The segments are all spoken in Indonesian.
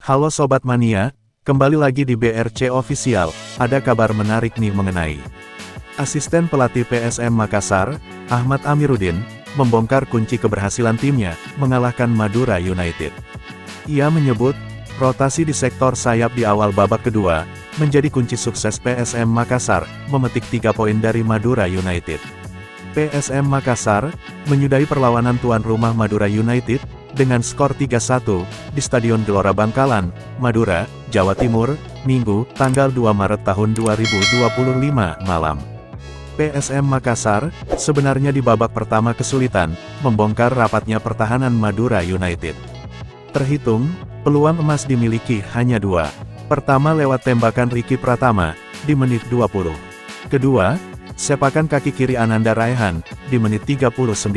Halo Sobat Mania, kembali lagi di BRC Official, ada kabar menarik nih mengenai asisten pelatih PSM Makassar, Ahmad Amiruddin, membongkar kunci keberhasilan timnya, mengalahkan Madura United. Ia menyebut, rotasi di sektor sayap di awal babak kedua, menjadi kunci sukses PSM Makassar, memetik 3 poin dari Madura United. PSM Makassar, menyudahi perlawanan tuan rumah Madura United, dengan skor 3-1, di Stadion Gelora Bangkalan, Madura, Jawa Timur, Minggu, tanggal 2 Maret tahun 2025 malam. PSM Makassar, sebenarnya di babak pertama kesulitan, membongkar rapatnya pertahanan Madura United. Terhitung, peluang emas dimiliki hanya 2. Pertama lewat tembakan Ricky Pratama, di menit 20. Kedua, sepakan kaki kiri Ananda Raihan, di menit 39.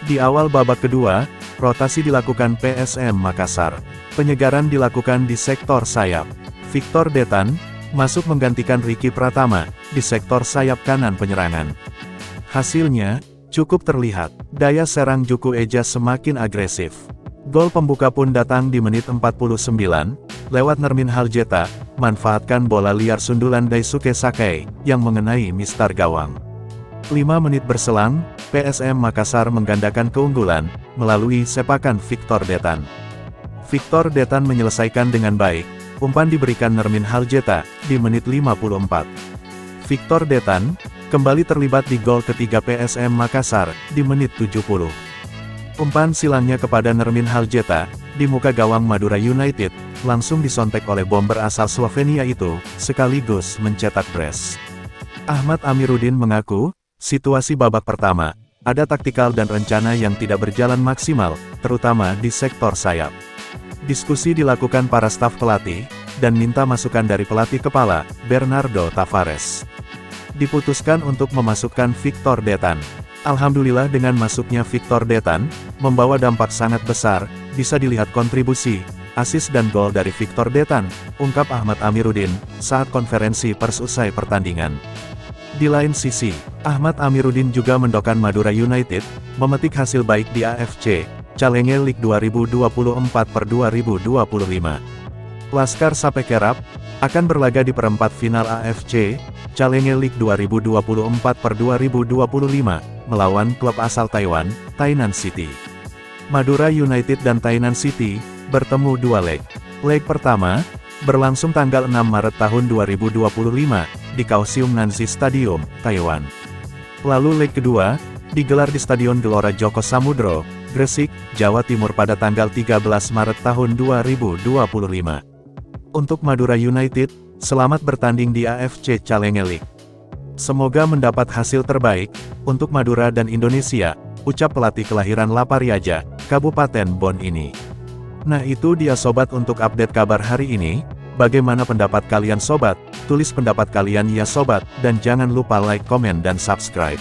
Di awal babak kedua, rotasi dilakukan PSM Makassar. Penyegaran dilakukan di sektor sayap. Victor Detan, masuk menggantikan Ricky Pratama, di sektor sayap kanan penyerangan. Hasilnya, cukup terlihat, daya serang Juku Eja semakin agresif. Gol pembuka pun datang di menit 49, lewat Nermin Haljeta, manfaatkan bola liar sundulan Daisuke Sakai, yang mengenai mistar gawang. 5 menit berselang, PSM Makassar menggandakan keunggulan, melalui sepakan Victor Detan. Victor Detan menyelesaikan dengan baik, umpan diberikan Nermin Haljeta, di menit 54. Victor Detan, kembali terlibat di gol ketiga PSM Makassar, di menit 70. Umpan silangnya kepada Nermin Haljeta, di muka gawang Madura United, langsung disontek oleh bomber asal Slovenia itu, sekaligus mencetak brace. Ahmad Amiruddin mengaku, situasi babak pertama, ada taktikal dan rencana yang tidak berjalan maksimal, terutama di sektor sayap. Diskusi dilakukan para staf pelatih, dan minta masukan dari pelatih kepala, Bernardo Tavares. Diputuskan untuk memasukkan Victor Detan. Alhamdulillah dengan masuknya Victor Detan, membawa dampak sangat besar, bisa dilihat kontribusi, assist dan gol dari Victor Detan, ungkap Ahmad Amiruddin, saat konferensi pers usai pertandingan. Di lain sisi, Ahmad Amiruddin juga mendoakan Madura United, memetik hasil baik di AFC Challenge League 2024/2025. Laskar Sapekerap, akan berlaga di perempat final AFC Challenge League 2024/2025, melawan klub asal Taiwan, Tainan City. Madura United dan Tainan City, bertemu 2 leg. Leg pertama, berlangsung tanggal 6 Maret tahun 2025, di Kaohsiung Nanxi Stadium, Taiwan. Lalu leg kedua, digelar di Stadion Gelora Joko Samudro, Gresik, Jawa Timur pada tanggal 13 Maret tahun 2025. Untuk Madura United, selamat bertanding di AFC Challenge League. Semoga mendapat hasil terbaik, untuk Madura dan Indonesia, ucap pelatih kelahiran Lapariaja, Kabupaten Bon ini. Nah itu dia sobat untuk update kabar hari ini. Bagaimana pendapat kalian sobat? Tulis pendapat kalian ya sobat, dan jangan lupa like, komen dan subscribe.